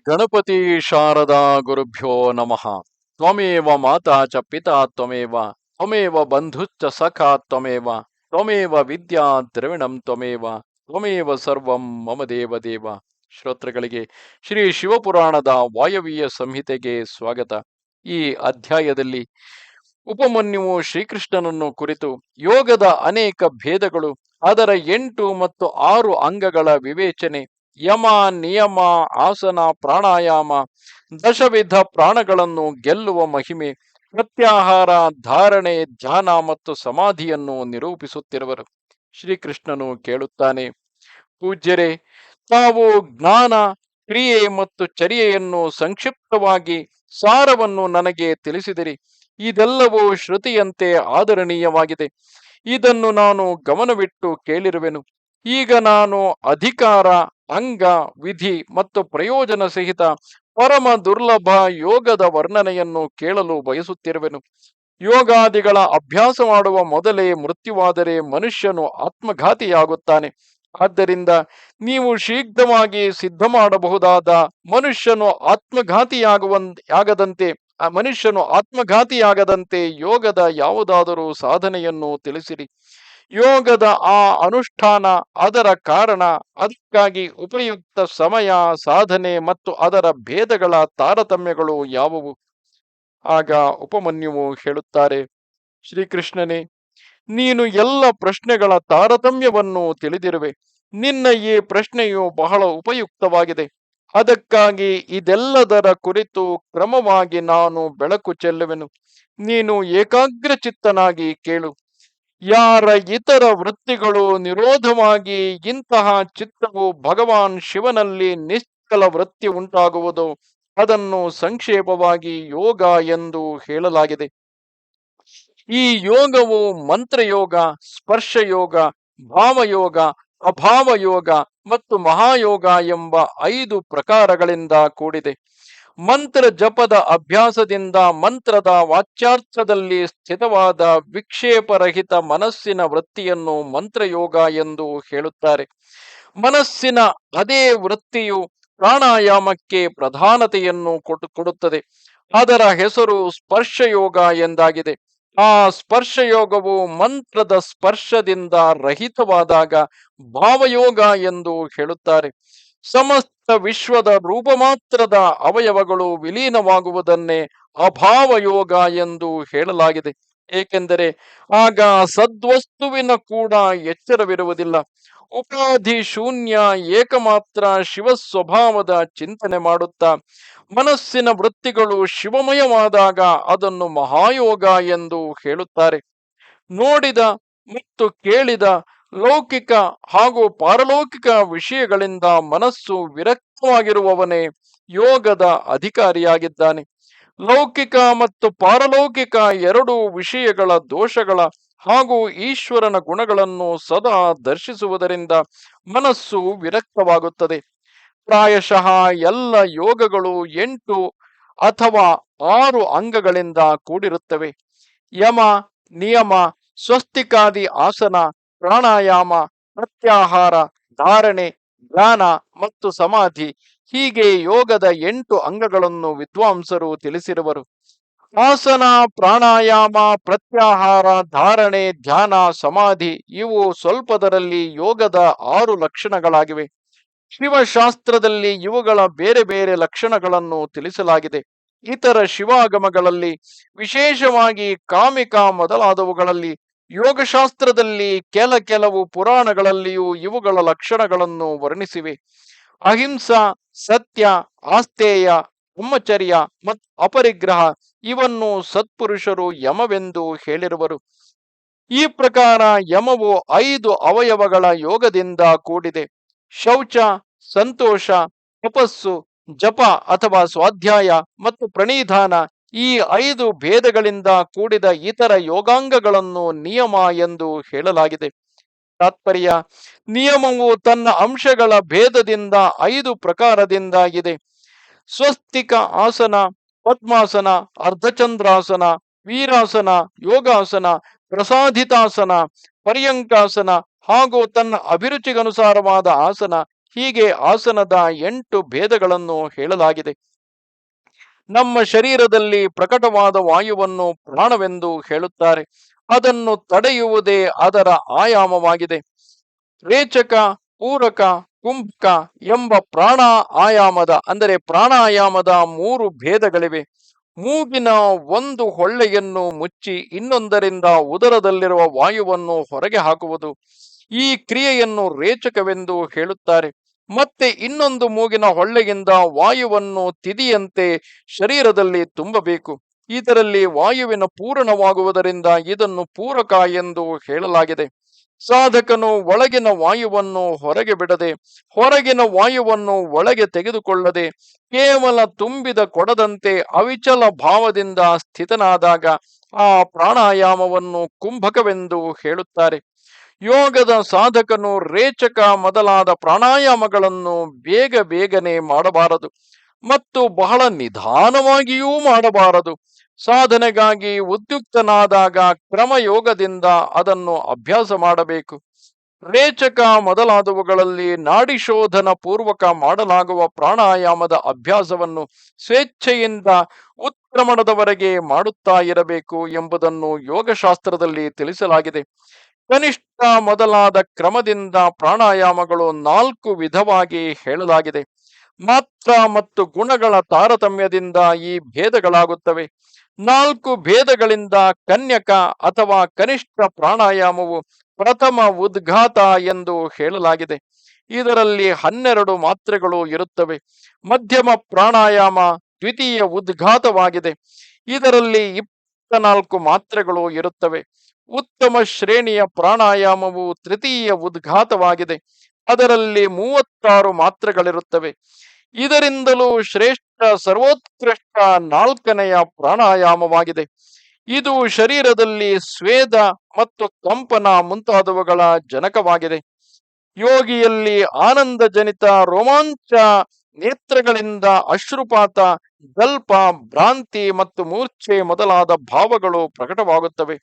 ಗಣಪತಿ ಶಾರದಾ ಗುರುಭ್ಯೋ ನಮಃ. ತ್ವಮೇವ ಮಾತಾ ಚ ಪಿತಾ ತ್ವಮೇವ ತ್ವಮೇವ ಬಂಧುಶ್ಚ ಸಖಾ ತ್ವಮೇವ ತ್ವಮೇವ ವಿದ್ಯಾ ದ್ರವಿಣಂ ತ್ವಮೇವ ತ್ವಮೇವ ಸರ್ವಂ ಮಮ ದೇವ ದೇವ. ಶ್ರೋತೃಗಳಿಗೆ ಶ್ರೀ ಶಿವಪುರಾಣದ ವಾಯವ್ಯ ಸಂಹಿತೆಗೆ ಸ್ವಾಗತ. ಈ ಅಧ್ಯಾಯದಲ್ಲಿ ಉಪಮನ್ಯುವು ಶ್ರೀಕೃಷ್ಣನನ್ನು ಕುರಿತು ಯೋಗದ ಅನೇಕ ಭೇದಗಳು, ಅದರ 8 ಮತ್ತು 6 ಅಂಗಗಳ ವಿವೇಚನೆ, ಯಮ ನಿಯಮ ಆಸನ ಪ್ರಾಣಾಯಾಮ, ದಶವಿಧ ಪ್ರಾಣಗಳನ್ನು ಗೆಲ್ಲುವ ಮಹಿಮೆ, ಪ್ರತ್ಯಾಹಾರ ಧಾರಣೆ ಧ್ಯಾನ ಮತ್ತು ಸಮಾಧಿಯನ್ನು ನಿರೂಪಿಸುತ್ತಿರುವರು. ಶ್ರೀಕೃಷ್ಣನು ಕೇಳುತ್ತಾನೆ, ಪೂಜ್ಯರೇ, ತಾವು ಜ್ಞಾನ ಕ್ರಿಯೆ ಮತ್ತು ಚರ್ಯೆಯನ್ನು ಸಂಕ್ಷಿಪ್ತವಾಗಿ ಸಾರವನ್ನು ನನಗೆ ತಿಳಿಸಿದಿರಿ. ಇದೆಲ್ಲವೂ ಶ್ರುತಿಯಂತೆ ಆದರಣೀಯವಾಗಿದೆ. ಇದನ್ನು ನಾನು ಗಮನವಿಟ್ಟು ಕೇಳಿರುವೆನು. ಈಗ ನಾನು ಅಧಿಕಾರ ಅಂಗ ವಿಧಿ ಮತ್ತು ಪ್ರಯೋಜನ ಸಹಿತ ಪರಮ ದುರ್ಲಭ ಯೋಗದ ವರ್ಣನೆಯನ್ನು ಕೇಳಲು ಬಯಸುತ್ತಿರುವೆನು. ಯೋಗಾದಿಗಳ ಅಭ್ಯಾಸ ಮಾಡುವ ಮೊದಲೇ ಮೃತ್ಯುವಾದರೆ ಮನುಷ್ಯನು ಆತ್ಮಘಾತಿಯಾಗುತ್ತಾನೆ. ಆದ್ದರಿಂದ ನೀವು ಶೀಘ್ರವಾಗಿ ಸಿದ್ಧ ಮಾಡಬಹುದಾದ ಮನುಷ್ಯನು ಆತ್ಮಘಾತಿಯಾಗದಂತೆ ಯೋಗದ ಯಾವುದಾದರೂ ಸಾಧನೆಯನ್ನು ತಿಳಿಸಿರಿ. ಯೋಗದ ಆ ಅನುಷ್ಠಾನ, ಅದರ ಕಾರಣ, ಅದಕ್ಕಾಗಿ ಉಪಯುಕ್ತ ಸಮಯ, ಸಾಧನೆ ಮತ್ತು ಅದರ ಭೇದಗಳ ತಾರತಮ್ಯಗಳು ಯಾವುವು? ಆಗ ಉಪಮನ್ಯುವು ಹೇಳುತ್ತಾರೆ, ಶ್ರೀಕೃಷ್ಣನೇ, ನೀನು ಎಲ್ಲ ಪ್ರಶ್ನೆಗಳ ತಾರತಮ್ಯವನ್ನು ತಿಳಿದಿರುವೆ. ನಿನ್ನ ಈ ಪ್ರಶ್ನೆಯು ಬಹಳ ಉಪಯುಕ್ತವಾಗಿದೆ. ಅದಕ್ಕಾಗಿ ಇದೆಲ್ಲದರ ಕುರಿತು ಕ್ರಮವಾಗಿ ನಾನು ಬೆಳಕು ಚೆಲ್ಲುವೆನು. ನೀನು ಏಕಾಗ್ರಚಿತ್ತನಾಗಿ ಕೇಳು. ಯಾರ ಇತರ ವೃತ್ತಿಗಳು ನಿರೋಧವಾಗಿ ಇಂತಹ ಚಿತ್ತವು ಭಗವಾನ್ ಶಿವನಲ್ಲಿ ನಿಶ್ಚಲ ವೃತ್ತಿ ಉಂಟಾಗುವುದು, ಅದನ್ನು ಸಂಕ್ಷೇಪವಾಗಿ ಯೋಗ ಎಂದು ಹೇಳಲಾಗಿದೆ. ಈ ಯೋಗವು ಮಂತ್ರಯೋಗ, ಸ್ಪರ್ಶಯೋಗ, ಭಾವಯೋಗ, ಅಭಾವಯೋಗ ಮತ್ತು ಮಹಾಯೋಗ ಎಂಬ 5 ಪ್ರಕಾರಗಳಿಂದ ಕೂಡಿದೆ. ಮಂತ್ರ ಜಪದ ಅಭ್ಯಾಸದಿಂದ ಮಂತ್ರದ ವಾಚ್ಯಾರ್ಥದಲ್ಲಿ ಸ್ಥಿತವಾದ ವಿಕ್ಷೇಪರಹಿತ ಮನಸ್ಸಿನ ವೃತ್ತಿಯನ್ನು ಮಂತ್ರಯೋಗ ಎಂದು ಹೇಳುತ್ತಾರೆ. ಮನಸ್ಸಿನ ಅದೇ ವೃತ್ತಿಯು ಪ್ರಾಣಾಯಾಮಕ್ಕೆ ಪ್ರಧಾನತೆಯನ್ನು ಕೊಡುತ್ತದೆ. ಅದರ ಹೆಸರು ಸ್ಪರ್ಶಯೋಗ ಎಂದಾಗಿದೆ. ಆ ಸ್ಪರ್ಶಯೋಗವು ಮಂತ್ರದ ಸ್ಪರ್ಶದಿಂದ ರಹಿತವಾದಾಗ ಭಾವಯೋಗ ಎಂದು ಹೇಳುತ್ತಾರೆ. ಸಮಸ್ತ ವಿಶ್ವದ ರೂಪಮಾತ್ರದ ಅವಯವಗಳು ವಿಲೀನವಾಗುವುದನ್ನೇ ಅಭಾವಯೋಗ ಎಂದು ಹೇಳಲಾಗಿದೆ. ಏಕೆಂದರೆ ಆಗ ಸದ್ವಸ್ತುವಿನ ಕೂಡ ಎಚ್ಚರವಿರುವುದಿಲ್ಲ. ಉಪಾಧಿ ಶೂನ್ಯ ಏಕಮಾತ್ರ ಶಿವ ಸ್ವಭಾವದ ಚಿಂತನೆ ಮಾಡುತ್ತಾ ಮನಸ್ಸಿನ ವೃತ್ತಿಗಳು ಶಿವಮಯವಾದಾಗ ಅದನ್ನು ಮಹಾಯೋಗ ಎಂದು ಹೇಳುತ್ತಾರೆ. ನೋಡಿದ ಮತ್ತು ಕೇಳಿದ ಲೌಕಿಕ ಹಾಗೂ ಪಾರಲೌಕಿಕ ವಿಷಯಗಳಿಂದ ಮನಸ್ಸು ವಿರಕ್ತವಾಗಿರುವವನೇ ಯೋಗದ ಅಧಿಕಾರಿಯಾಗಿದ್ದಾನೆ. ಲೌಕಿಕ ಮತ್ತು ಪಾರಲೌಕಿಕ 2 ವಿಷಯಗಳ ದೋಷಗಳ ಹಾಗೂ ಈಶ್ವರನ ಗುಣಗಳನ್ನು ಸದಾ ದರ್ಶಿಸುವುದರಿಂದ ಮನಸ್ಸು ವಿರಕ್ತವಾಗುತ್ತದೆ. ಪ್ರಾಯಶಃ ಎಲ್ಲ ಯೋಗಗಳು 8 ಅಥವಾ 6 ಅಂಗಗಳಿಂದ ಕೂಡಿರುತ್ತವೆ. ಯಮ ನಿಯಮ, ಸ್ವಸ್ತಿಕಾದಿ ಆಸನ, ಪ್ರಾಣಾಯಾಮ, ಪ್ರತ್ಯಾಹಾರ, ಧಾರಣೆ, ಧ್ಯಾನ ಮತ್ತು ಸಮಾಧಿ, ಹೀಗೆ ಯೋಗದ 8 ಅಂಗಗಳನ್ನು ವಿದ್ವಾಂಸರು ತಿಳಿಸಿರುವರು. ಆಸನ, ಪ್ರಾಣಾಯಾಮ, ಪ್ರತ್ಯಾಹಾರ, ಧಾರಣೆ, ಧ್ಯಾನ, ಸಮಾಧಿ ಇವು ಸ್ವಲ್ಪದರಲ್ಲಿ ಯೋಗದ 6 ಲಕ್ಷಣಗಳಾಗಿವೆ. ಶಿವಶಾಸ್ತ್ರದಲ್ಲಿ ಇವುಗಳ ಬೇರೆ ಬೇರೆ ಲಕ್ಷಣಗಳನ್ನು ತಿಳಿಸಲಾಗಿದೆ. ಇತರ ಶಿವಾಗಮಗಳಲ್ಲಿ, ವಿಶೇಷವಾಗಿ ಕಾಮಿಕ ಮೊದಲಾದವುಗಳಲ್ಲಿ, ಯೋಗಶಾಸ್ತ್ರದಲ್ಲಿ ಕೆಲವು ಪುರಾಣಗಳಲ್ಲಿಯೂ ಇವುಗಳ ಲಕ್ಷಣಗಳನ್ನು ವರ್ಣಿಸಿವೆ. ಅಹಿಂಸಾ, ಸತ್ಯ, ಆಸ್ತೇಯ, ಬ್ರಹ್ಮಚರ್ಯ ಮತ್ತು ಅಪರಿಗ್ರಹ ಇವನ್ನು ಸತ್ಪುರುಷರು ಯಮವೆಂದು ಹೇಳಿರುವರು. ಈ ಪ್ರಕಾರ ಯಮವು 5 ಅವಯವಗಳ ಯೋಗದಿಂದ ಕೂಡಿದೆ. ಶೌಚ, ಸಂತೋಷ, ತಪಸ್ಸು, ಜಪ ಅಥವಾ ಸ್ವಾಧ್ಯಾಯ ಮತ್ತು ಪ್ರಣಿಧಾನ, ಈ 5 ಭೇದಗಳಿಂದ ಕೂಡಿದ ಇತರ ಯೋಗಾಂಗಗಳನ್ನು ನಿಯಮ ಎಂದು ಹೇಳಲಾಗಿದೆ. ತಾತ್ಪರ್ಯ: ನಿಯಮವು ತನ್ನ ಅಂಶಗಳ ಭೇದದಿಂದ 5 ಪ್ರಕಾರದಿಂದ ಇದೆ. ಸ್ವಸ್ತಿಕ ಆಸನ, ಪದ್ಮಾಸನ, ಅರ್ಧಚಂದ್ರಾಸನ, ವೀರಾಸನ, ಯೋಗಾಸನ, ಪ್ರಸಾದಿತಾಸನ, ಪರ್ಯಂಕಾಸನ ಹಾಗೂ ತನ್ನ ಅಭಿರುಚಿಗನುಸಾರವಾದ ಆಸನ, ಹೀಗೆ ಆಸನದ 8 ಭೇದಗಳನ್ನು ಹೇಳಲಾಗಿದೆ. ನಮ್ಮ ಶರೀರದಲ್ಲಿ ಪ್ರಕಟವಾದ ವಾಯುವನ್ನು ಪ್ರಾಣವೆಂದು ಹೇಳುತ್ತಾರೆ. ಅದನ್ನು ತಡೆಯುವುದೇ ಅದರ ಆಯಾಮವಾಗಿದೆ. ರೇಚಕ, ಪೂರಕ, ಕುಂಭಕ ಎಂಬ ಪ್ರಾಣಾಯಾಮದ 3 ಭೇದಗಳಿವೆ. ಮೂಗಿನ ಒಂದು ಹೊಳ್ಳೆಯನ್ನು ಮುಚ್ಚಿ ಇನ್ನೊಂದರಿಂದ ಉದರದಲ್ಲಿರುವ ವಾಯುವನ್ನು ಹೊರಗೆ ಹಾಕುವುದು. ಈ ಕ್ರಿಯೆಯನ್ನು ರೇಚಕವೆಂದು ಹೇಳುತ್ತಾರೆ. ಮತ್ತೆ ಇನ್ನೊಂದು ಮೂಗಿನ ಹೊಳ್ಳೆಯಿಂದ ವಾಯುವನ್ನು ತಿದಿಯಂತೆ ಶರೀರದಲ್ಲಿ ತುಂಬಬೇಕು. ಇದರಲ್ಲಿ ವಾಯುವಿನ ಪೂರಣವಾಗುವುದರಿಂದ ಇದನ್ನು ಪೂರಕ ಎಂದು ಹೇಳಲಾಗಿದೆ. ಸಾಧಕನು ಒಳಗಿನ ವಾಯುವನ್ನು ಹೊರಗೆ ಬಿಡದೆ, ಹೊರಗಿನ ವಾಯುವನ್ನು ಒಳಗೆ ತೆಗೆದುಕೊಳ್ಳದೆ, ಕೇವಲ ತುಂಬಿದ ಕೊಡದಂತೆ ಅವಿಚಲ ಭಾವದಿಂದ ಸ್ಥಿತನಾದಾಗ ಆ ಪ್ರಾಣಾಯಾಮವನ್ನು ಕುಂಭಕವೆಂದು ಹೇಳುತ್ತಾರೆ. ಯೋಗದ ಸಾಧಕನು ರೇಚಕ ಮೊದಲಾದ ಪ್ರಾಣಾಯಾಮಗಳನ್ನು ಬೇಗನೆ ಮಾಡಬಾರದು ಮತ್ತು ಬಹಳ ನಿಧಾನವಾಗಿಯೂ ಮಾಡಬಾರದು. ಸಾಧನೆಗಾಗಿ ಉದ್ಯುಕ್ತನಾದಾಗ ಕ್ರಮಯೋಗದಿಂದ ಅದನ್ನು ಅಭ್ಯಾಸ ಮಾಡಬೇಕು. ರೇಚಕ ಮೊದಲಾದವುಗಳಲ್ಲಿ ನಾಡಿಶೋಧನ ಪೂರ್ವಕ ಮಾಡಲಾಗುವ ಪ್ರಾಣಾಯಾಮದ ಅಭ್ಯಾಸವನ್ನು ಸ್ವೇಚ್ಛೆಯಿಂದ ಉತ್ಕ್ರಮಣದವರೆಗೆ ಮಾಡುತ್ತಾ ಇರಬೇಕು ಎಂಬುದನ್ನು ಯೋಗಶಾಸ್ತ್ರದಲ್ಲಿ ತಿಳಿಸಲಾಗಿದೆ. ಕನಿಷ್ಠ ಮೊದಲಾದ ಕ್ರಮದಿಂದ ಪ್ರಾಣಾಯಾಮಗಳು 4 ವಿಧವಾಗಿ ಹೇಳಲಾಗಿದೆ. ಮಾತ್ರ ಮತ್ತು ಗುಣಗಳ ತಾರತಮ್ಯದಿಂದ ಈ ಭೇದಗಳಾಗುತ್ತವೆ. 4 ಭೇದಗಳಿಂದ ಕನ್ಯಕ ಅಥವಾ ಕನಿಷ್ಠ ಪ್ರಾಣಾಯಾಮವು ಪ್ರಥಮ ಉದ್ಘಾತ ಎಂದು ಹೇಳಲಾಗಿದೆ. ಇದರಲ್ಲಿ 12 ಮಾತ್ರೆಗಳು ಇರುತ್ತವೆ. ಮಧ್ಯಮ ಪ್ರಾಣಾಯಾಮ ದ್ವಿತೀಯ ಉದ್ಘಾತವಾಗಿದೆ. ಇದರಲ್ಲಿ 24 ಮಾತ್ರೆಗಳು ಇರುತ್ತವೆ. ಉತ್ತಮ ಶ್ರೇಣಿಯ ಪ್ರಾಣಾಯಾಮವು ತೃತೀಯ ಉದ್ಘಾತವಾಗಿದೆ. ಅದರಲ್ಲಿ 36 ಮಾತ್ರೆಗಳಿರುತ್ತವೆ. ಇದರಿಂದಲೂ ಸರ್ವೋತ್ಕೃಷ್ಟ 4ನೆಯ ಪ್ರಾಣಾಯಾಮವಾಗಿದೆ. ಇದು ಶರೀರದಲ್ಲಿ ಸ್ವೇದ ಮತ್ತು ಕಂಪನ ಮುಂತಾದವುಗಳ ಜನಕವಾಗಿದೆ. ಯೋಗಿಯಲ್ಲಿ ಆನಂದಜನಿತ ರೋಮಾಂಚ, ನೇತ್ರಗಳಿಂದ ಅಶ್ರುಪಾತ, ದಲ್ಪ, ಭ್ರಾಂತಿ ಮತ್ತು ಮೂರ್ಛೆ ಮೊದಲಾದ ಭಾವಗಳು ಪ್ರಕಟವಾಗುತ್ತವೆ.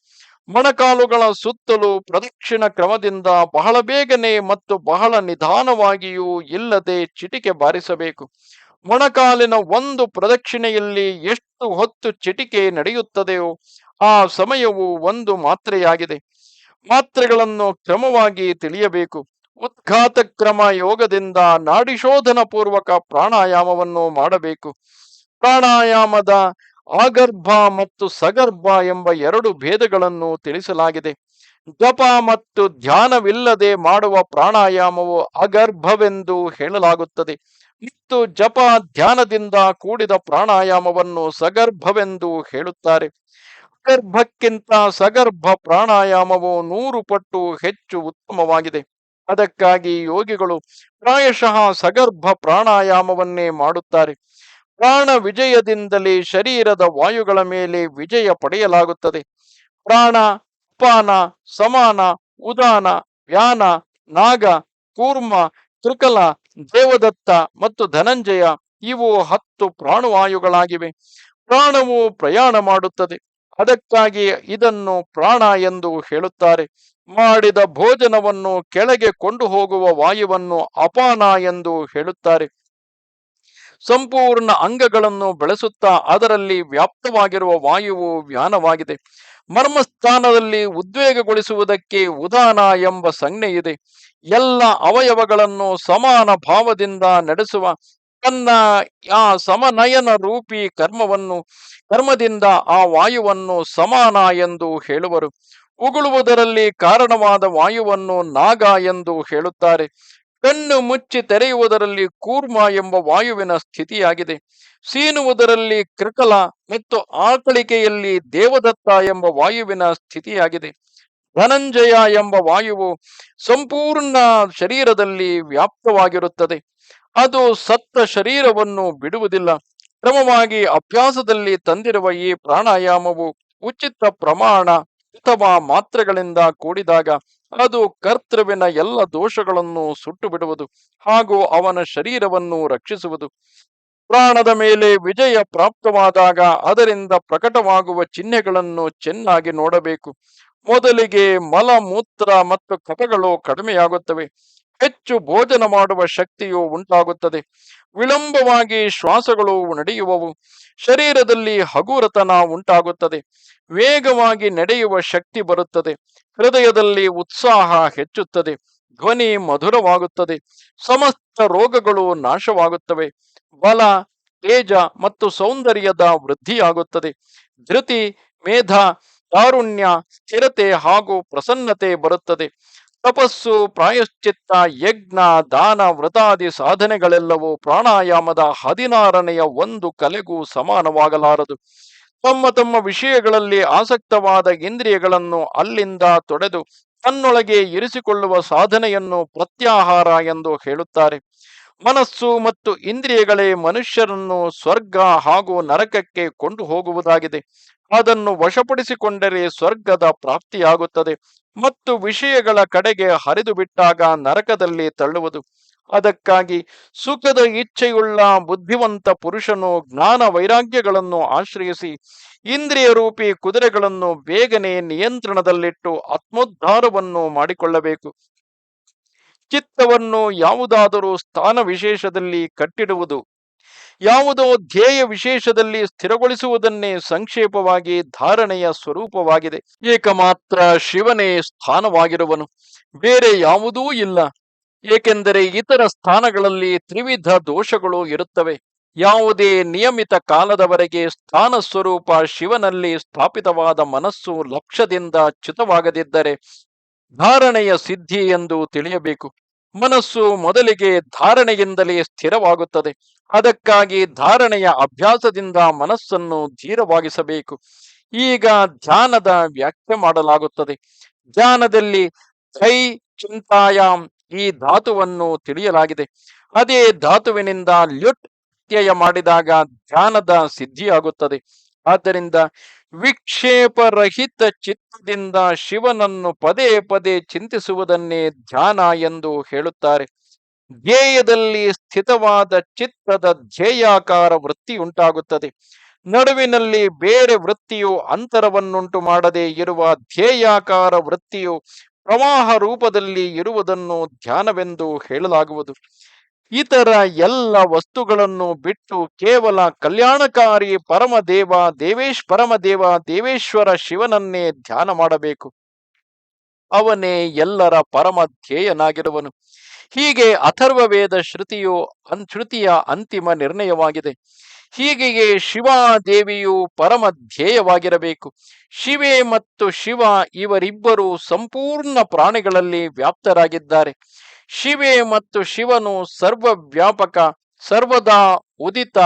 ಮೊಣಕಾಲುಗಳ ಸುತ್ತಲೂ ಪ್ರದಕ್ಷಿಣ ಕ್ರಮದಿಂದ ಬಹಳ ಬೇಗನೆ ಮತ್ತು ಬಹಳ ನಿಧಾನವಾಗಿಯೂ ಇಲ್ಲದೆ ಚಿಟಿಕೆ ಬಾರಿಸಬೇಕು. ಮೊಣಕಾಲಿನ ಒಂದು ಪ್ರದಕ್ಷಿಣೆಯಲ್ಲಿ ಎಷ್ಟು ಹೊತ್ತು ಚಿಟಿಕೆ ನಡೆಯುತ್ತದೆಯೋ ಆ ಸಮಯವು 1 ಮಾತ್ರೆಯಾಗಿದೆ. ಮಾತ್ರೆಗಳನ್ನು ಕ್ರಮವಾಗಿ ತಿಳಿಯಬೇಕು. ಉದ್ಘಾತ ಕ್ರಮ ಯೋಗದಿಂದ ನಾಡಿಶೋಧನ ಪೂರ್ವಕ ಪ್ರಾಣಾಯಾಮವನ್ನು ಮಾಡಬೇಕು. ಪ್ರಾಣಾಯಾಮದ ಆಗರ್ಭ ಮತ್ತು ಸಗರ್ಭ ಎಂಬ 2 ಭೇದಗಳನ್ನು ತಿಳಿಸಲಾಗಿದೆ. ಜಪ ಮತ್ತು ಧ್ಯಾನವಿಲ್ಲದೆ ಮಾಡುವ ಪ್ರಾಣಾಯಾಮವು ಅಗರ್ಭವೆಂದು ಹೇಳಲಾಗುತ್ತದೆ ಮತ್ತು ಜಪ ಧ್ಯಾನದಿಂದ ಕೂಡಿದ ಪ್ರಾಣಾಯಾಮವನ್ನು ಸಗರ್ಭವೆಂದು ಹೇಳುತ್ತಾರೆ. ಅಗರ್ಭಕ್ಕಿಂತ ಸಗರ್ಭ ಪ್ರಾಣಾಯಾಮವು 100 ಪಟ್ಟು ಹೆಚ್ಚು ಉತ್ತಮವಾಗಿದೆ. ಅದಕ್ಕಾಗಿ ಯೋಗಿಗಳು ಪ್ರಾಯಶಃ ಸಗರ್ಭ ಪ್ರಾಣಾಯಾಮವನ್ನೇ ಮಾಡುತ್ತಾರೆ. ಪ್ರಾಣ ವಿಜಯದಿಂದಲೇ ಶರೀರದ ವಾಯುಗಳ ಮೇಲೆ ವಿಜಯ ಪಡೆಯಲಾಗುತ್ತದೆ. ಪ್ರಾಣ, ಅಪಾನ, ಸಮಾನ, ಉದಾನ, ವ್ಯಾನ, ನಾಗ, ಕೂರ್ಮ, ತ್ರಿಕಲ, ದೇವದತ್ತ ಮತ್ತು ಧನಂಜಯ ಇವು 10 ಪ್ರಾಣವಾಯುಗಳಾಗಿವೆ. ಪ್ರಾಣವು ಪ್ರಯಾಣ ಮಾಡುತ್ತದೆ. ಅದಕ್ಕಾಗಿ ಇದನ್ನು ಪ್ರಾಣ ಎಂದು ಹೇಳುತ್ತಾರೆ. ಮಾಡಿದ ಭೋಜನವನ್ನು ಕೆಳಗೆ ಕೊಂಡು ಹೋಗುವ ವಾಯುವನ್ನು ಅಪಾನ ಎಂದು ಹೇಳುತ್ತಾರೆ. ಸಂಪೂರ್ಣ ಅಂಗಗಳನ್ನು ಬೆಳೆಸುತ್ತಾ ಅದರಲ್ಲಿ ವ್ಯಾಪ್ತವಾಗಿರುವ ವಾಯುವು ವ್ಯಾನವಾಗಿದೆ. ಮರ್ಮಸ್ಥಾನದಲ್ಲಿ ಉದ್ವೇಗಗೊಳಿಸುವುದಕ್ಕೆ ಉದಾನ ಎಂಬ ಸಂಜ್ಞೆ ಇದೆ. ಎಲ್ಲ ಅವಯವಗಳನ್ನು ಸಮಾನ ಭಾವದಿಂದ ನಡೆಸುವ ತನ್ನ ಆ ಸಮನಯನ ರೂಪಿ ಕರ್ಮದಿಂದ ಆ ವಾಯುವನ್ನು ಸಮಾನ ಎಂದು ಹೇಳುವರು. ಉಗುಳುವುದರಲ್ಲಿ ಕಾರಣವಾದ ವಾಯುವನ್ನು ನಾಗ ಎಂದು ಹೇಳುತ್ತಾರೆ. ಕಣ್ಣು ಮುಚ್ಚಿ ತೆರೆಯುವುದರಲ್ಲಿ ಕೂರ್ಮ ಎಂಬ ವಾಯುವಿನ ಸ್ಥಿತಿಯಾಗಿದೆ. ಸೀನುವುದರಲ್ಲಿ ಕೃಕಲ ಮತ್ತು ಆಕಳಿಕೆಯಲ್ಲಿ ದೇವದತ್ತ ಎಂಬ ವಾಯುವಿನ ಸ್ಥಿತಿಯಾಗಿದೆ. ಧನಂಜಯ ಎಂಬ ವಾಯುವು ಸಂಪೂರ್ಣ ಶರೀರದಲ್ಲಿ ವ್ಯಾಪ್ತವಾಗಿರುತ್ತದೆ. ಅದು ಸತ್ತ ಶರೀರವನ್ನು ಬಿಡುವುದಿಲ್ಲ. ಕ್ರಮವಾಗಿ ಅಭ್ಯಾಸದಲ್ಲಿ ತಂದಿರುವ ಈ ಪ್ರಾಣಾಯಾಮವು ಉಚಿತ ಪ್ರಮಾಣ ಅಥವಾ ಮಾತ್ರೆಗಳಿಂದ ಕೂಡಿದಾಗ ಅದು ಕರ್ತೃವಿನ ಎಲ್ಲ ದೋಷಗಳನ್ನು ಸುಟ್ಟು ಬಿಡುವುದು ಹಾಗೂ ಅವನ ಶರೀರವನ್ನು ರಕ್ಷಿಸುವುದು. ಪ್ರಾಣದ ಮೇಲೆ ವಿಜಯ ಪ್ರಾಪ್ತವಾದಾಗ ಅದರಿಂದ ಪ್ರಕಟವಾಗುವ ಚಿಹ್ನೆಗಳನ್ನು ಚೆನ್ನಾಗಿ ನೋಡಬೇಕು. ಮೊದಲಿಗೆ ಮಲ, ಮೂತ್ರ ಮತ್ತು ಕಫಗಳು ಕಡಿಮೆಯಾಗುತ್ತವೆ. ಹೆಚ್ಚು ಭೋಜನ ಮಾಡುವ ಶಕ್ತಿಯು ಉಂಟಾಗುತ್ತದೆ. ವಿಳಂಬವಾಗಿ ಶ್ವಾಸಗಳು ನಡೆಯುವವು. ಶರೀರದಲ್ಲಿ ಹಗುರತನ ಉಂಟಾಗುತ್ತದೆ. ವೇಗವಾಗಿ ನಡೆಯುವ ಶಕ್ತಿ ಬರುತ್ತದೆ. ಹೃದಯದಲ್ಲಿ ಉತ್ಸಾಹ ಹೆಚ್ಚುತ್ತದೆ. ಧ್ವನಿ ಮಧುರವಾಗುತ್ತದೆ. ಸಮಸ್ತ ರೋಗಗಳು ನಾಶವಾಗುತ್ತವೆ. ಬಲ, ತೇಜ ಮತ್ತು ಸೌಂದರ್ಯದ ವೃದ್ಧಿಯಾಗುತ್ತದೆ. ಧೃತಿ, ಮೇಧ, ತಾರುಣ್ಯ, ಸ್ಥಿರತೆ ಹಾಗೂ ಪ್ರಸನ್ನತೆ ಬರುತ್ತದೆ. ತಪಸ್ಸು, ಪ್ರಾಯಶ್ಚಿತ್ತ, ಯಜ್ಞ, ದಾನ, ವ್ರತಾದಿ ಸಾಧನೆಗಳೆಲ್ಲವೂ ಪ್ರಾಣಾಯಾಮದ 16ನೆಯ ಒಂದು ಕಲೆಗೂ ಸಮಾನವಾಗಲಾರದು. ತಮ್ಮ ತಮ್ಮ ವಿಷಯಗಳಲ್ಲಿ ಆಸಕ್ತವಾದ ಇಂದ್ರಿಯಗಳನ್ನು ಅಲ್ಲಿಂದ ತೊಡೆದು ತನ್ನೊಳಗೆ ಇರಿಸಿಕೊಳ್ಳುವ ಸಾಧನೆಯನ್ನು ಪ್ರತ್ಯಾಹಾರ ಎಂದು ಹೇಳುತ್ತಾರೆ. ಮನಸ್ಸು ಮತ್ತು ಇಂದ್ರಿಯಗಳೇ ಮನುಷ್ಯರನ್ನು ಸ್ವರ್ಗ ಹಾಗೂ ನರಕಕ್ಕೆ ಕೊಂಡು ಹೋಗುವುದಾಗಿದೆ. ಅದನ್ನು ವಶಪಡಿಸಿಕೊಂಡರೆ ಸ್ವರ್ಗದ ಪ್ರಾಪ್ತಿಯಾಗುತ್ತದೆ ಮತ್ತು ವಿಷಯಗಳ ಕಡೆಗೆ ಹರಿದು ಬಿಟ್ಟಾಗ ನರಕದಲ್ಲಿ ತಳ್ಳುವುದು. ಅದಕ್ಕಾಗಿ ಸುಖದ ಇಚ್ಛೆಯುಳ್ಳ ಬುದ್ಧಿವಂತ ಪುರುಷನು ಜ್ಞಾನ ವೈರಾಗ್ಯಗಳನ್ನು ಆಶ್ರಯಿಸಿ ಇಂದ್ರಿಯ ರೂಪಿ ಕುದುರೆಗಳನ್ನು ಬೇಗನೆ ನಿಯಂತ್ರಣದಲ್ಲಿಟ್ಟು ಆತ್ಮೋದ್ಧಾರವನ್ನು ಮಾಡಿಕೊಳ್ಳಬೇಕು. ಚಿತ್ತವನ್ನು ಯಾವುದಾದರೂ ಸ್ಥಾನ ವಿಶೇಷದಲ್ಲಿ ಕಟ್ಟಿಡುವುದು, ಯಾವುದೋ ಧ್ಯೇಯ ವಿಶೇಷದಲ್ಲಿ ಸ್ಥಿರಗೊಳಿಸುವುದನ್ನೇ ಸಂಕ್ಷೇಪವಾಗಿ ಧಾರಣೆಯ ಸ್ವರೂಪವಾಗಿದೆ. ಏಕಮಾತ್ರ ಶಿವನೇ ಸ್ಥಾನವಾಗಿರುವನು, ಬೇರೆ ಯಾವುದೂ ಇಲ್ಲ. ಏಕೆಂದರೆ ಇತರ ಸ್ಥಾನಗಳಲ್ಲಿ ತ್ರಿವಿಧ ದೋಷಗಳು ಇರುತ್ತವೆ. ಯಾವುದೇ ನಿಯಮಿತ ಕಾಲದವರೆಗೆ ಸ್ಥಾನ ಸ್ವರೂಪ ಶಿವನಲ್ಲಿ ಸ್ಥಾಪಿತವಾದ ಮನಸ್ಸು ಲಕ್ಷ್ಯದಿಂದ ಚ್ಯುತವಾಗದಿದ್ದರೆ ಧಾರಣೆಯ ಸಿದ್ಧಿ ಎಂದು ತಿಳಿಯಬೇಕು. ಮನಸ್ಸು ಮೊದಲಿಗೆ ಧಾರಣೆಯಿಂದಲೇ ಸ್ಥಿರವಾಗುತ್ತದೆ. ಅದಕ್ಕಾಗಿ ಧಾರಣೆಯ ಅಭ್ಯಾಸದಿಂದ ಮನಸ್ಸನ್ನು ಧೀರವಾಗಿಸಬೇಕು. ಈಗ ಧ್ಯಾನದ ವ್ಯಾಖ್ಯೆ ಮಾಡಲಾಗುತ್ತದೆ. ಧ್ಯಾನದಲ್ಲಿ ಧೈ ಚಿಂತಾಯಾಮ್ ಈ ಧಾತುವನ್ನು ತಿಳಿಯಲಾಗಿದೆ. ಅದೇ ಧಾತುವಿನಿಂದ ಲ್ಯುಟ್ ಪ್ರತ್ಯಯ ಮಾಡಿದಾಗ ಧ್ಯಾನದ ಸಿದ್ಧಿಯಾಗುತ್ತದೆ. ಆದ್ದರಿಂದ ವಿಕ್ಷೇಪರಹಿತ ಚಿತ್ತದಿಂದ ಶಿವನನ್ನು ಪದೇ ಪದೇ ಚಿಂತಿಸುವುದನ್ನೇ ಧ್ಯಾನ ಎಂದು ಹೇಳುತ್ತಾರೆ. ಧ್ಯೇಯದಲ್ಲಿ ಸ್ಥಿತವಾದ ಚಿತ್ತದ ಧ್ಯೇಯಾಕಾರ ವೃತ್ತಿ ಉಂಟಾಗುತ್ತದೆ. ನಡುವಿನಲ್ಲಿ ಬೇರೆ ವೃತ್ತಿಯು ಅಂತರವನ್ನುಂಟು ಮಾಡದೆ ಇರುವ ಧ್ಯೇಯಾಕಾರ ವೃತ್ತಿಯು ಪ್ರವಾಹ ರೂಪದಲ್ಲಿ ಇರುವುದನ್ನು ಧ್ಯಾನವೆಂದು ಹೇಳಲಾಗುವುದು. ಇತರ ಎಲ್ಲ ವಸ್ತುಗಳನ್ನು ಬಿಟ್ಟು ಕೇವಲ ಕಲ್ಯಾಣಕಾರಿ ಪರಮದೇವ ದೇವೇಶ್ವರ ಶಿವನನ್ನೇ ಧ್ಯಾನ ಮಾಡಬೇಕು. ಅವನೇ ಎಲ್ಲರ ಪರಮ ಧ್ಯೇಯನಾಗಿರುವನು. ಹೀಗೆ ಅಥರ್ವವೇದ ಶ್ರುತಿಯ ಅಂತಿಮ ನಿರ್ಣಯವಾಗಿದೆ. ಹೀಗೆಯೇ ಶಿವಾದೇವಿಯು ಪರಮ ಧ್ಯೇಯವಾಗಿರಬೇಕು. ಶಿವೆ ಮತ್ತು ಶಿವ ಇವರಿಬ್ಬರು ಸಂಪೂರ್ಣ ಪ್ರಾಣಿಗಳಲ್ಲಿ ವ್ಯಾಪ್ತರಾಗಿದ್ದಾರೆ. ಶಿವೆ ಮತ್ತು ಶಿವನು ಸರ್ವವ್ಯಾಪಕ, ಸರ್ವದಾ ಉದಿತ,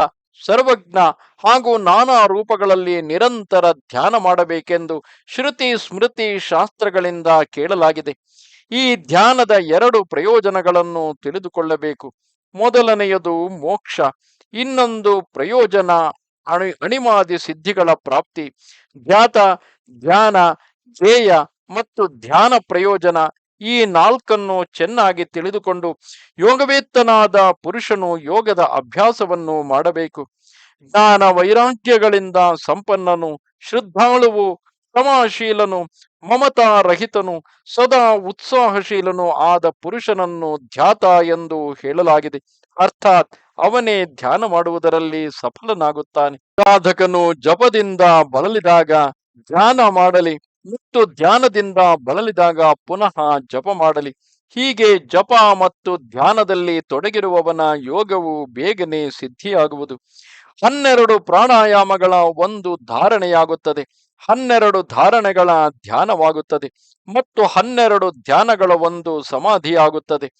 ಸರ್ವಜ್ಞ ಹಾಗೂ ನಾನಾ ರೂಪಗಳಲ್ಲಿ ನಿರಂತರ ಧ್ಯಾನ ಮಾಡಬೇಕೆಂದು ಶ್ರುತಿ ಸ್ಮೃತಿ ಶಾಸ್ತ್ರಗಳಿಂದ ಕೇಳಲಾಗಿದೆ. ಈ ಧ್ಯಾನದ 2 ಪ್ರಯೋಜನಗಳನ್ನು ತಿಳಿದುಕೊಳ್ಳಬೇಕು. ಮೊದಲನೆಯದು ಮೋಕ್ಷ, ಇನ್ನೊಂದು ಪ್ರಯೋಜನ ಅಣಿಮಾದಿ ಸಿದ್ಧಿಗಳ ಪ್ರಾಪ್ತಿ. ಧ್ಯಾತ, ಧ್ಯಾನ, ಧ್ಯೇಯ ಮತ್ತು ಧ್ಯಾನ ಪ್ರಯೋಜನ ಈ 4 ಚೆನ್ನಾಗಿ ತಿಳಿದುಕೊಂಡು ಯೋಗವೇತ್ತನಾದ ಪುರುಷನು ಯೋಗದ ಅಭ್ಯಾಸವನ್ನು ಮಾಡಬೇಕು. ಜ್ಞಾನ ವೈರಾಗ್ಯಗಳಿಂದ ಸಂಪನ್ನನು, ಶ್ರದ್ಧಾಳುವು, ಕ್ಷಮಾಶೀಲನು, ಮಮತಾರಹಿತನು, ಸದಾ ಉತ್ಸಾಹಶೀಲನು ಆದ ಪುರುಷನನ್ನು ಧ್ಯಾತ ಎಂದು ಹೇಳಲಾಗಿದೆ. ಅರ್ಥಾತ್ ಅವನೇ ಧ್ಯಾನ ಮಾಡುವುದರಲ್ಲಿ ಸಫಲನಾಗುತ್ತಾನೆ. ಸಾಧಕನು ಜಪದಿಂದ ಬಳಲಿದಾಗ ಧ್ಯಾನ ಮಾಡಲಿ ಮತ್ತು ಧ್ಯಾನದಿಂದ ಬಳಲಿದಾಗ ಪುನಃ ಜಪ ಮಾಡಲಿ. ಹೀಗೆ ಜಪ ಮತ್ತು ಧ್ಯಾನದಲ್ಲಿ ತೊಡಗಿರುವವನ ಯೋಗವು ಬೇಗನೆ ಸಿದ್ಧಿಯಾಗುವುದು. 12 ಪ್ರಾಣಾಯಾಮಗಳ ಒಂದು ಧಾರಣೆಯಾಗುತ್ತದೆ, 12 ಧಾರಣೆಗಳ ಧ್ಯಾನವಾಗುತ್ತದೆ ಮತ್ತು 12 ಧ್ಯಾನಗಳ ಒಂದು ಸಮಾಧಿಯಾಗುತ್ತದೆ.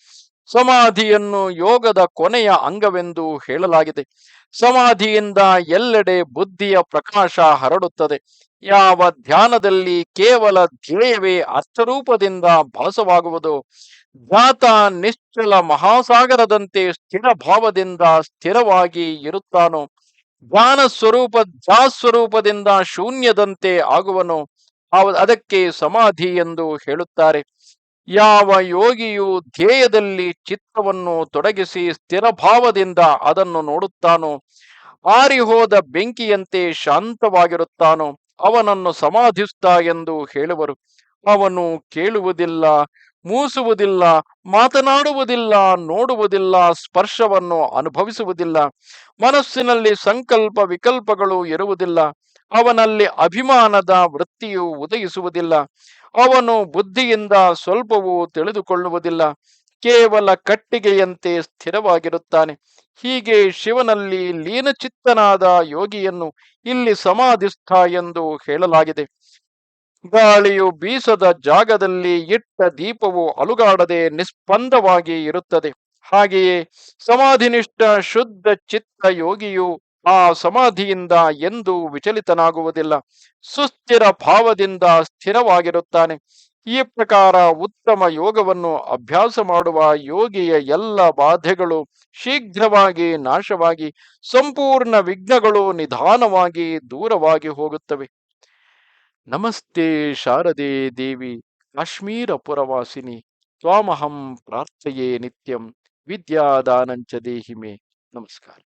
ಸಮಾಧಿಯನ್ನು ಯೋಗದ ಕೊನೆಯ ಅಂಗವೆಂದು ಹೇಳಲಾಗಿದೆ. ಸಮಾಧಿಯಿಂದ ಎಲ್ಲೆಡೆ ಬುದ್ಧಿಯ ಪ್ರಕಾಶ ಹರಡುತ್ತದೆ. ಯಾವ ಧ್ಯಾನದಲ್ಲಿ ಕೇವಲ ಧ್ಯೇಯವೇ ಅರ್ಥರೂಪದಿಂದ ಭಾಸವಾಗುವುದೋ, ಧ್ಯಾತ ನಿಶ್ಚಲ ಮಹಾಸಾಗರದಂತೆ ಸ್ಥಿರ ಭಾವದಿಂದ ಸ್ಥಿರವಾಗಿ ಇರುತ್ತಾನೋ, ಧ್ಯಾಸ್ವರೂಪದಿಂದ ಶೂನ್ಯದಂತೆ ಆಗುವನೋ ಅದಕ್ಕೆ ಸಮಾಧಿ ಎಂದು ಹೇಳುತ್ತಾರೆ. ಯಾವ ಯೋಗಿಯು ಧ್ಯೇಯದಲ್ಲಿ ಚಿತ್ತವನ್ನು ತೊಡಗಿಸಿ ಸ್ಥಿರಭಾವದಿಂದ ಅದನ್ನು ನೋಡುತ್ತಾನೋ, ಆರಿಹೋದ ಬೆಂಕಿಯಂತೆ ಶಾಂತವಾಗಿರುತ್ತಾನೋ ಅವನನ್ನು ಸಮಾಧಿಸ್ಥ ಎಂದು ಹೇಳುವರು. ಅವನು ಕೇಳುವುದಿಲ್ಲ, ಮೂಸುವುದಿಲ್ಲ, ಮಾತನಾಡುವುದಿಲ್ಲ, ನೋಡುವುದಿಲ್ಲ, ಸ್ಪರ್ಶವನ್ನು ಅನುಭವಿಸುವುದಿಲ್ಲ. ಮನಸ್ಸಿನಲ್ಲಿ ಸಂಕಲ್ಪ ವಿಕಲ್ಪಗಳು ಇರುವುದಿಲ್ಲ. ಅವನಲ್ಲಿ ಅಭಿಮಾನದ ವೃತ್ತಿಯು ಉದಯಿಸುವುದಿಲ್ಲ. ಅವನು ಬುದ್ಧಿಯಿಂದ ಸ್ವಲ್ಪವೂ ತಿಳಿದುಕೊಳ್ಳುವುದಿಲ್ಲ. ಕೇವಲ ಕಟ್ಟಿಗೆಯಂತೆ ಸ್ಥಿರವಾಗಿರುತ್ತಾನೆ. ಹೀಗೆ ಶಿವನಲ್ಲಿ ಲೀನಚಿತ್ತನಾದ ಯೋಗಿಯನ್ನು ಇಲ್ಲಿ ಸಮಾಧಿಸ್ಥ ಎಂದು ಹೇಳಲಾಗಿದೆ. ಗಾಳಿಯು ಬೀಸದ ಜಾಗದಲ್ಲಿ ಇಟ್ಟ ದೀಪವು ಅಲುಗಾಡದೆ ನಿಸ್ಪಂದವಾಗಿ ಇರುತ್ತದೆ. ಹಾಗೆಯೇ ಸಮಾಧಿನಿಷ್ಠ ಶುದ್ಧ ಚಿತ್ತ ಯೋಗಿಯು ಆ ಸಮಾಧಿಯಿಂದ ಎಂದೂ ವಿಚಲಿತನಾಗುವುದಿಲ್ಲ. ಸುಸ್ಥಿರ ಭಾವದಿಂದ ಸ್ಥಿರವಾಗಿರುತ್ತಾನೆ. ಈ ಪ್ರಕಾರ ಉತ್ತಮ ಯೋಗವನ್ನು ಅಭ್ಯಾಸ ಮಾಡುವ ಯೋಗಿಯ ಎಲ್ಲ ಬಾಧೆಗಳು ಶೀಘ್ರವಾಗಿ ನಾಶವಾಗಿ ಸಂಪೂರ್ಣ ವಿಘ್ನಗಳು ನಿಧಾನವಾಗಿ ದೂರವಾಗಿ ಹೋಗುತ್ತವೆ. ನಮಸ್ತೆ ಶಾರದೆ ದೇವಿ ಕಾಶ್ಮೀರ ಪುರವಾಸಿನಿ ತ್ವಾಮಹಂ ಪ್ರಾರ್ಥಯೇ ನಿತ್ಯಂ ವಿದ್ಯಾದಾನಂಚ ದೇಹಿ ಮೇ. ನಮಸ್ಕಾರ.